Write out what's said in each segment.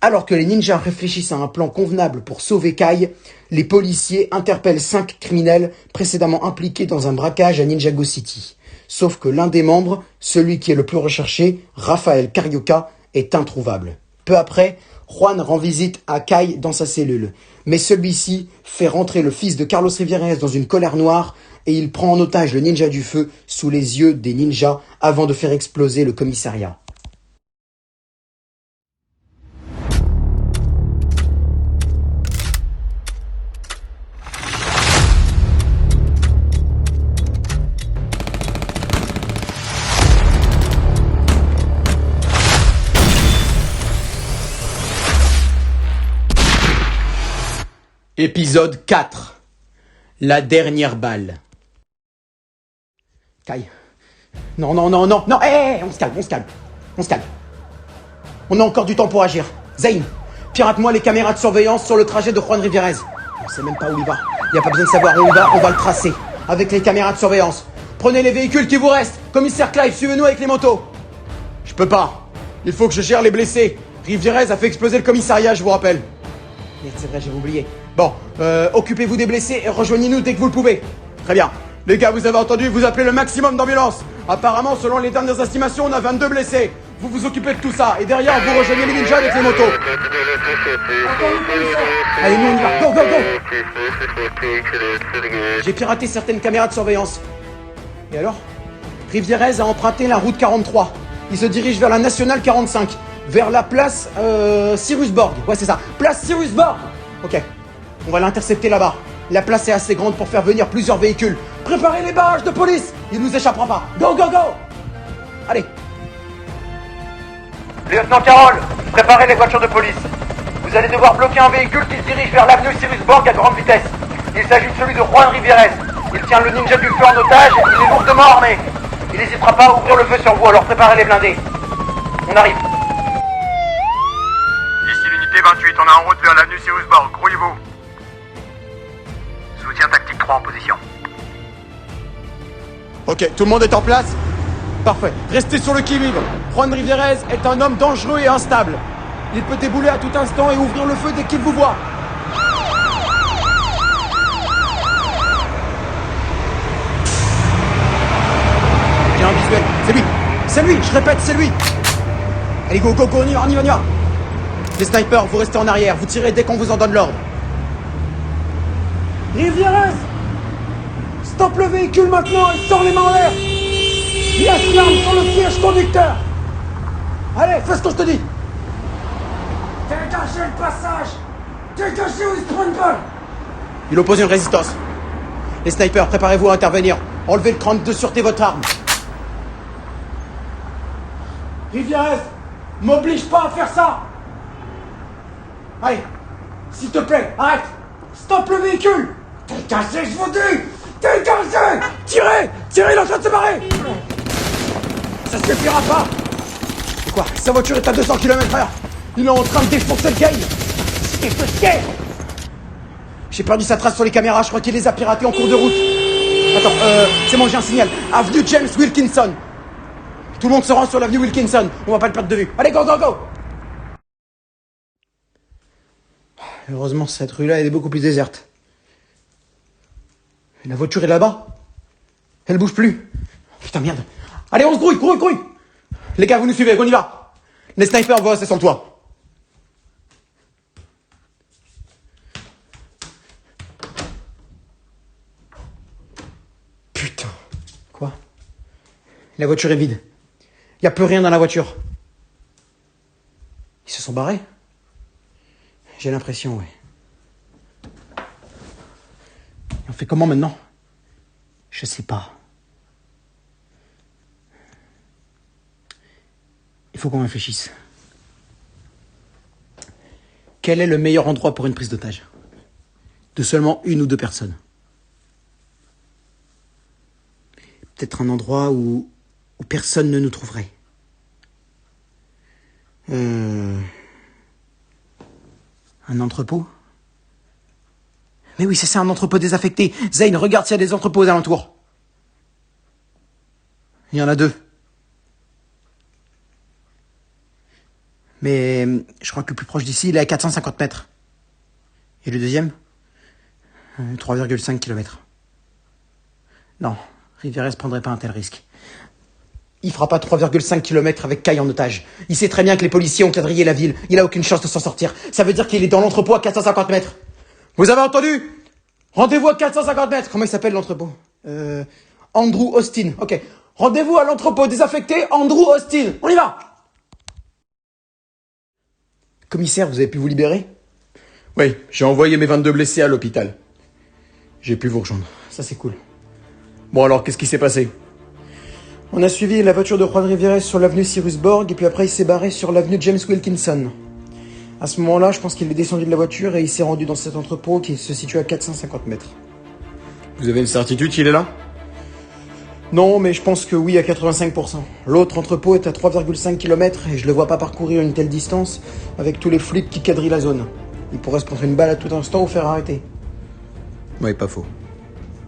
Alors que les ninjas réfléchissent à un plan convenable pour sauver Kai, les policiers interpellent 5 criminels précédemment impliqués dans un braquage à Ninjago City. Sauf que l'un des membres, celui qui est le plus recherché, Rafael Carioca, est introuvable. Peu après, Juan rend visite à Kai dans sa cellule. Mais celui-ci fait rentrer le fils de Carlos Rivieres dans une colère noire et il prend en otage le ninja du feu sous les yeux des ninjas avant de faire exploser le commissariat. Épisode 4. La dernière balle. Kai. Non, hé, on se calme. On a encore du temps pour agir. Zane, pirate-moi les caméras de surveillance sur le trajet de Juan Rivieres. On sait même pas où il va. Y a pas besoin de savoir où il va, on va le tracer. Avec les caméras de surveillance. Prenez les véhicules qui vous restent. Commissaire Clive, suivez-nous avec les motos. Je peux pas. Il faut que je gère les blessés. Rivieres a fait exploser le commissariat, je vous rappelle. Merde, c'est vrai, j'avais oublié. Bon, occupez-vous des blessés et rejoignez-nous dès que vous le pouvez. Très bien. Les gars, vous avez entendu, vous appelez le maximum d'ambulances. Apparemment, selon les dernières estimations, on a 22 blessés. Vous vous occupez de tout ça. Et derrière, vous rejoignez les ninjas avec les motos. Allez, nous, on y va. Go, go, go. J'ai piraté certaines caméras de surveillance. Et alors ? Rivieres a emprunté la route 43. Il se dirige vers la nationale 45. Vers la place Cyrus Borg. Ouais, c'est ça. Place Cyrus Borg. Ok. On va l'intercepter là-bas. La place est assez grande pour faire venir plusieurs véhicules. Préparez les barrages de police. Il nous échappera pas. Go, go, go. Allez. Lieutenant Carroll, préparez les voitures de police. Vous allez devoir bloquer un véhicule qui se dirige vers l'avenue Cyrus Borg à grande vitesse. Il s'agit de celui de Juan Rivieres. Il tient le ninja du feu en otage et il est lourdement armé. Il n'hésitera pas à ouvrir le feu sur vous, alors préparez les blindés. On arrive. Ici l'unité 28, on est en route vers l'avenue Cyrus Borg, grouillez-vous. Soutien tactique 3 en position. Ok, tout le monde est en place ? Parfait. Restez sur le qui-vive. Juan Rivieres est un homme dangereux et instable. Il peut débouler à tout instant et ouvrir le feu dès qu'il vous voit. J'ai un visuel. C'est lui, je répète, c'est lui. Allez, go, go, go, on y va. Les snipers, vous restez en arrière, vous tirez dès qu'on vous en donne l'ordre. Rivieres, stop le véhicule maintenant et sors les mains en l'air. Laisse l'arme sur le siège conducteur. Allez, fais ce que je te dis. Dégagez le passage. Dégagez ou il se prend une balle. Il oppose une résistance. Les snipers, préparez-vous à intervenir. Enlevez le crâne de sûreté votre arme. Rivieres, m'oblige pas à faire ça. Allez, s'il te plaît, arrête. Stop le véhicule. Dégagez, je vous dis. Dégagez. Tirez, il est en train de se barrer. Ça suffira pas. C'est quoi? Sa voiture est à 200 km/h. Il est en train de défoncer le game. J'ai perdu sa trace sur les caméras, je crois qu'il les a piratés en cours de route. Attends, c'est bon, j'ai un signal. Avenue James Wilkinson. Tout le monde se rend sur l'avenue Wilkinson. On va pas le perdre de vue. Allez, go, go, go. Heureusement, cette rue-là, elle est beaucoup plus déserte. La voiture est là-bas. Elle bouge plus. Putain, merde. Allez, on se grouille. Les gars, vous nous suivez, on y va. Les snipers vont rester sur le toit. Putain. Quoi? La voiture est vide. Il n'y a plus rien dans la voiture. Ils se sont barrés? J'ai l'impression, ouais. Et on fait comment maintenant? Je sais pas. Il faut qu'on réfléchisse. Quel est le meilleur endroit pour une prise d'otage? De seulement une ou deux personnes. Peut-être un endroit où personne ne nous trouverait. Un entrepôt? Mais oui, c'est ça, un entrepôt désaffecté. Zane, regarde s'il y a des entrepôts aux alentours. Il y en a deux. Mais je crois que le plus proche d'ici, il est à 450 mètres. Et le deuxième 3,5 km. Non, Rivieres prendrait pas un tel risque. Il fera pas 3,5 km avec Kai en otage. Il sait très bien que les policiers ont quadrillé la ville. Il a aucune chance de s'en sortir. Ça veut dire qu'il est dans l'entrepôt à 450 mètres. Vous avez entendu? Rendez-vous à 450 mètres. Comment il s'appelle l'entrepôt? Andrew Austin. Ok. Rendez-vous à l'entrepôt désaffecté Andrew Austin. On y va! Commissaire, vous avez pu vous libérer? Oui, j'ai envoyé mes 22 blessés à l'hôpital. J'ai pu vous rejoindre. Ça, c'est cool. Bon, alors, qu'est-ce qui s'est passé? On a suivi la voiture de Juan Rivieres sur l'avenue Cyrus Borg, et puis après, il s'est barré sur l'avenue James Wilkinson. À ce moment-là, je pense qu'il est descendu de la voiture et il s'est rendu dans cet entrepôt qui se situe à 450 mètres. Vous avez une certitude qu'il est là? Non, mais je pense que oui à 85%. L'autre entrepôt est à 3,5 km et je le vois pas parcourir une telle distance avec tous les flics qui quadrillent la zone. Il pourrait se prendre une balle à tout instant ou faire arrêter. Ouais, pas faux.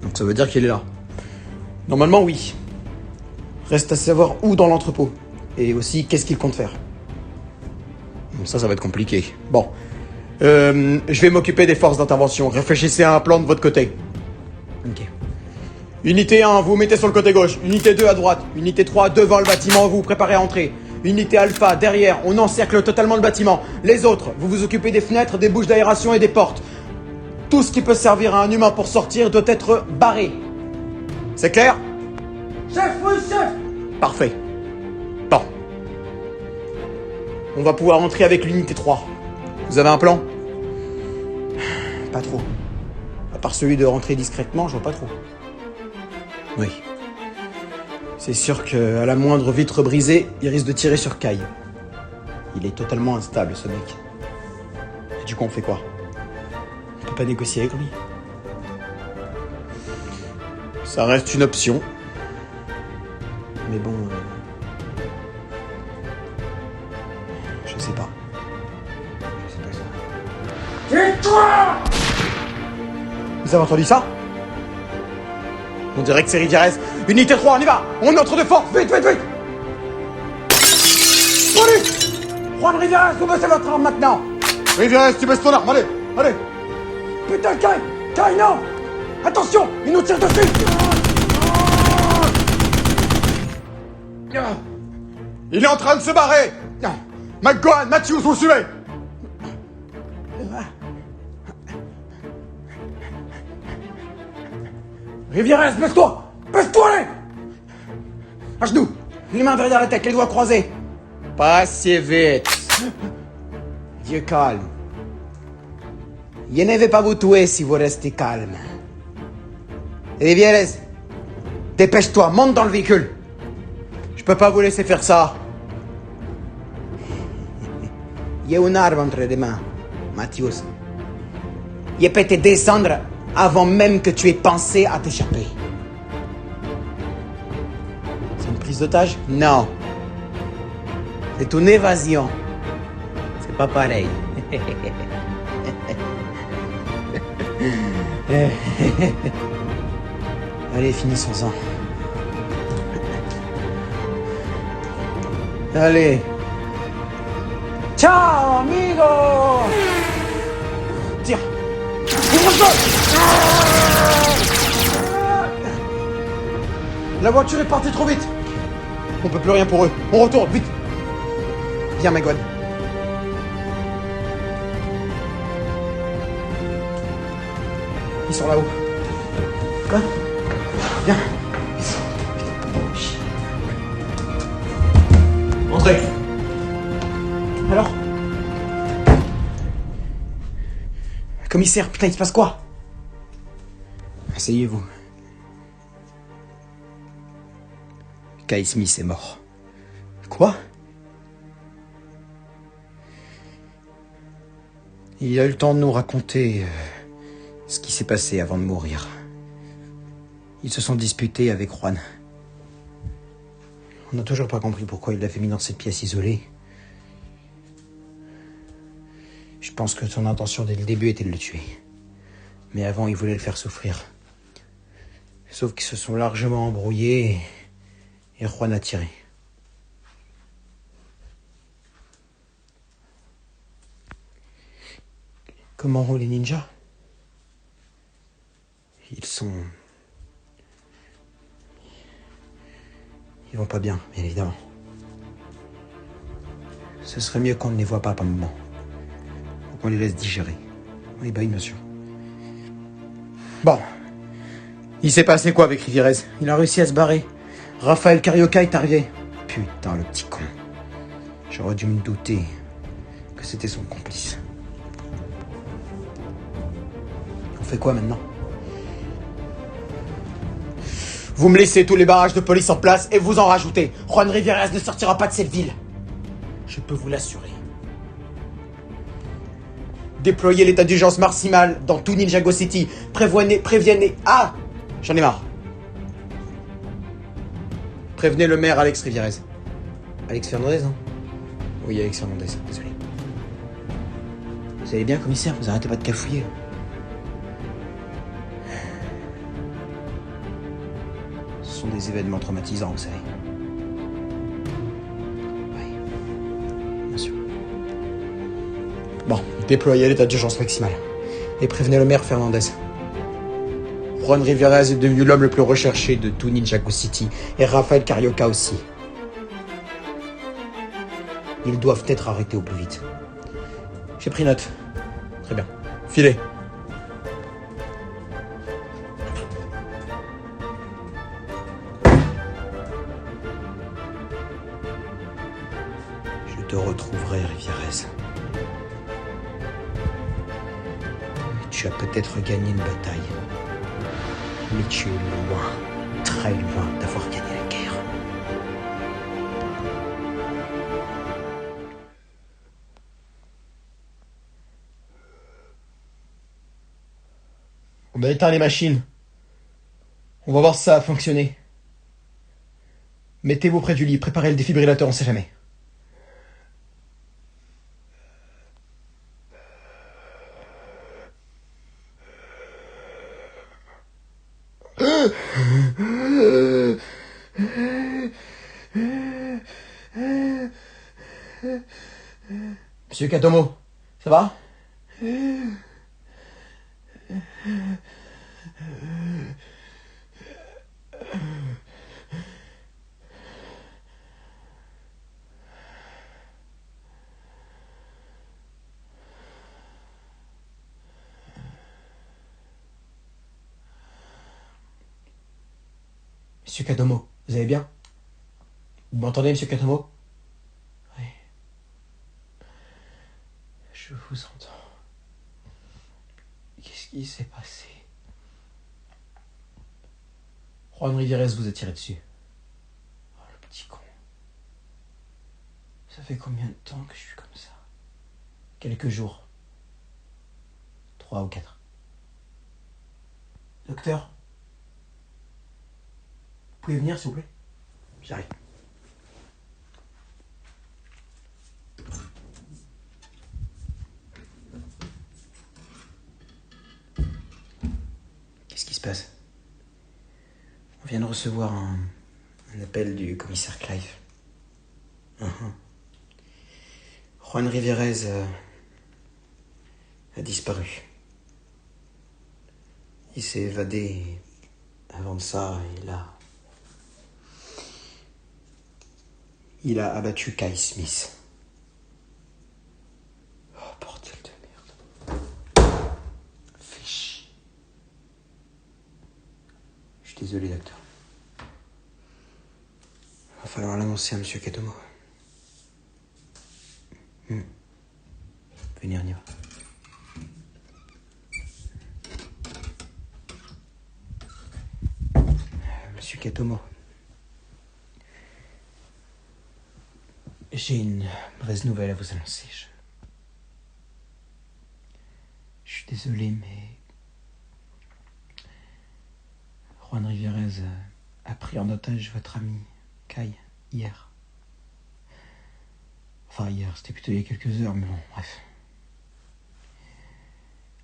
Donc ça veut dire qu'il est là. Normalement, oui. Reste à savoir où dans l'entrepôt. Et aussi, qu'est-ce qu'il compte faire. Bon, ça va être compliqué. Bon. Je vais m'occuper des forces d'intervention. Réfléchissez à un plan de votre côté. Ok. Unité 1, vous vous mettez sur le côté gauche. Unité 2 à droite. Unité 3 devant le bâtiment, vous vous préparez à entrer. Unité Alpha, derrière, on encercle totalement le bâtiment. Les autres, vous vous occupez des fenêtres, des bouches d'aération et des portes. Tout ce qui peut servir à un humain pour sortir doit être barré. C'est clair? Chef, oui, chef! Parfait. Bon. On va pouvoir entrer avec l'unité 3. Vous avez un plan? Pas trop. À part celui de rentrer discrètement, je vois pas trop. Oui. C'est sûr qu'à la moindre vitre brisée, il risque de tirer sur Kai. Il est totalement instable, ce mec. Et du coup, on fait quoi? On peut pas négocier avec lui. Ça reste une option. Mais bon... Je sais pas. Je sais pas ça. Tais-toi! Vous avez entendu ça? On dirait que c'est Rivieres. Unité 3, on y va! On entre de force! Vite, vite, vite! Police! Juan Rivieres, vous baissez votre arme maintenant! Rivieres, tu baisses ton arme, allez! Allez! Putain, Kai! Kai, non! Attention! Il nous tire dessus! Il est en train de se barrer! McGowan, Matthews, vous suivez! Rivieres, baisse-toi! Baisse-toi, allez! À genoux! Les mains derrière la tête, les doigts croisés! Pas si vite! Dieu calme. Je ne vais pas vous tuer si vous restez calme. Rivieres, dépêche-toi, monte dans le véhicule! Je peux pas vous laisser faire ça. Il y a une arme entre les mains, Matthews. Je peux te descendre avant même que tu aies pensé à t'échapper. C'est une prise d'otage? Non. C'est une évasion. C'est pas pareil. Allez, finissons-en. Allez. Ciao, amigo! Tire. La voiture est partie trop vite. On peut plus rien pour eux. On retourne, vite. Viens, McGowan. Ils sont là-haut. Quoi? Viens. Entrez. Alors? Commissaire, putain, il se passe quoi? Asseyez-vous. Kai Smith est mort. Quoi? Il a eu le temps de nous raconter ce qui s'est passé avant de mourir. Ils se sont disputés avec Juan. On n'a toujours pas compris pourquoi il l'avait mis dans cette pièce isolée. Je pense que son intention dès le début était de le tuer. Mais avant, il voulait le faire souffrir. Sauf qu'ils se sont largement embrouillés et Juan a tiré. Comment vont les ninjas? Ils vont pas bien, bien évidemment. Ce serait mieux qu'on ne les voit pas par moment. Faut qu'on les laisse digérer. Oui, bah oui, bien sûr. Bon. Il s'est passé quoi avec Rivierez? Il a réussi à se barrer. Raphaël Carioca est arrivé. Putain, le petit con. J'aurais dû me douter que c'était son complice. On fait quoi maintenant? Vous me laissez tous les barrages de police en place et vous en rajoutez. Juan Rivierez ne sortira pas de cette ville. Je peux vous l'assurer. Déployez l'état d'urgence maximal dans tout Ninjago City. Prévenez... Ah! J'en ai marre. Prévenez le maire Alex Rivierez. Alex Fernandez, hein? Oui, Alex Fernandez, désolé. Vous allez bien, commissaire? Vous arrêtez pas de cafouiller. Ce sont des événements traumatisants, vous savez. Oui, bien sûr. Bon, déployez l'état d'urgence maximale. Et prévenez le maire Fernandez. Juan Rivierez est devenu l'homme le plus recherché de tout Ninjago City. Et Raphaël Carioca aussi. Ils doivent être arrêtés au plus vite. J'ai pris note. Très bien. Filez. Je te retrouverai, Rivierez. Tu as peut-être gagné une bataille. Mais tu es loin, très loin d'avoir gagné la guerre. On a éteint les machines. On va voir si ça a fonctionné. Mettez-vous près du lit, préparez le défibrillateur, on sait jamais. Monsieur Katomo, ça va? Monsieur Katomo, vous allez bien? Vous m'entendez, monsieur Katomo? Oui. Je vous entends. Qu'est-ce qui s'est passé? Juan Rivierez vous a tiré dessus. Oh, le petit con. Ça fait combien de temps que je suis comme ça? Quelques jours. 3 ou 4. Docteur? Vous pouvez venir, s'il vous plaît? J'arrive. Qu'est-ce qui se passe? On vient de recevoir un appel du commissaire Clive. Juan Rivierez a disparu. Il s'est évadé et avant de ça, il a abattu Kai Smith. Oh, bordel de merde. Fais chier. Je suis désolé, docteur. Va falloir l'annoncer à monsieur Katomo. Venez, on y va. Monsieur Katomo. J'ai une mauvaise nouvelle à vous annoncer. Je suis désolé, mais Juan Rivierez a pris en otage votre ami Kai hier. Enfin hier, c'était plutôt il y a quelques heures, mais bon, bref.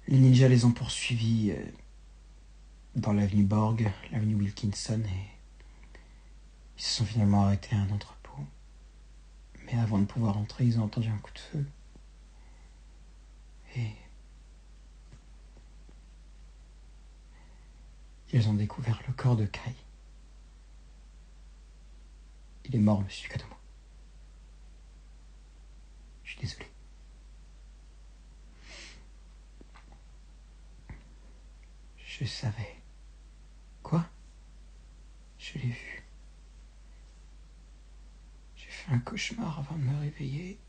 Les ninjas les ont poursuivis dans l'avenue Borg, l'avenue Wilkinson, et ils se sont finalement arrêtés à un entrepôt. Mais avant de pouvoir entrer, ils ont entendu un coup de feu. Et Ils ont découvert le corps de Kai. Il est mort, monsieur Kadomo. Je suis désolé. Je savais. Quoi? Je l'ai vu. J'ai fait un cauchemar avant de me réveiller.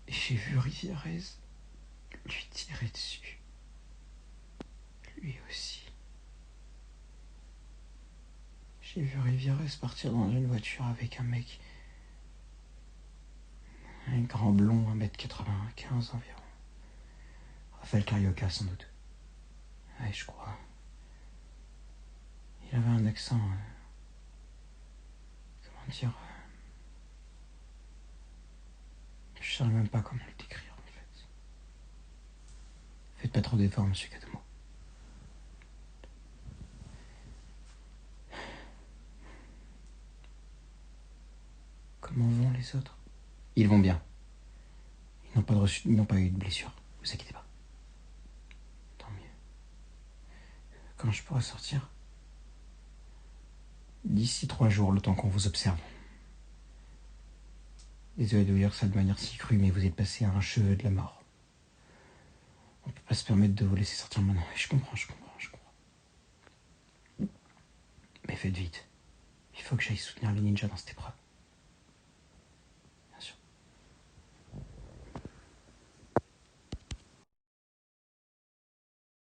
Et j'ai vu Rivierez lui tirer dessus. Lui aussi. J'ai vu Rivierez partir dans une voiture avec un mec. Un grand blond, 1m95 environ. Raphaël Carioca, sans doute. Ouais, je crois. Il avait un accent... comment dire... je ne saurais même pas comment le décrire, en fait. Faites pas trop d'efforts, monsieur Kadomo. Comment vont les autres? Ils vont bien. Ils n'ont pas eu de blessure. Vous inquiétez pas. Tant mieux. Quand je pourrai sortir? D'ici 3 jours, le temps qu'on vous observe. Désolé de vous dire ça de manière si crue, mais vous êtes passé à un cheveu de la mort. On peut pas se permettre de vous laisser sortir maintenant. Et je comprends. Mais faites vite. Il faut que j'aille soutenir les ninjas dans cette épreuve.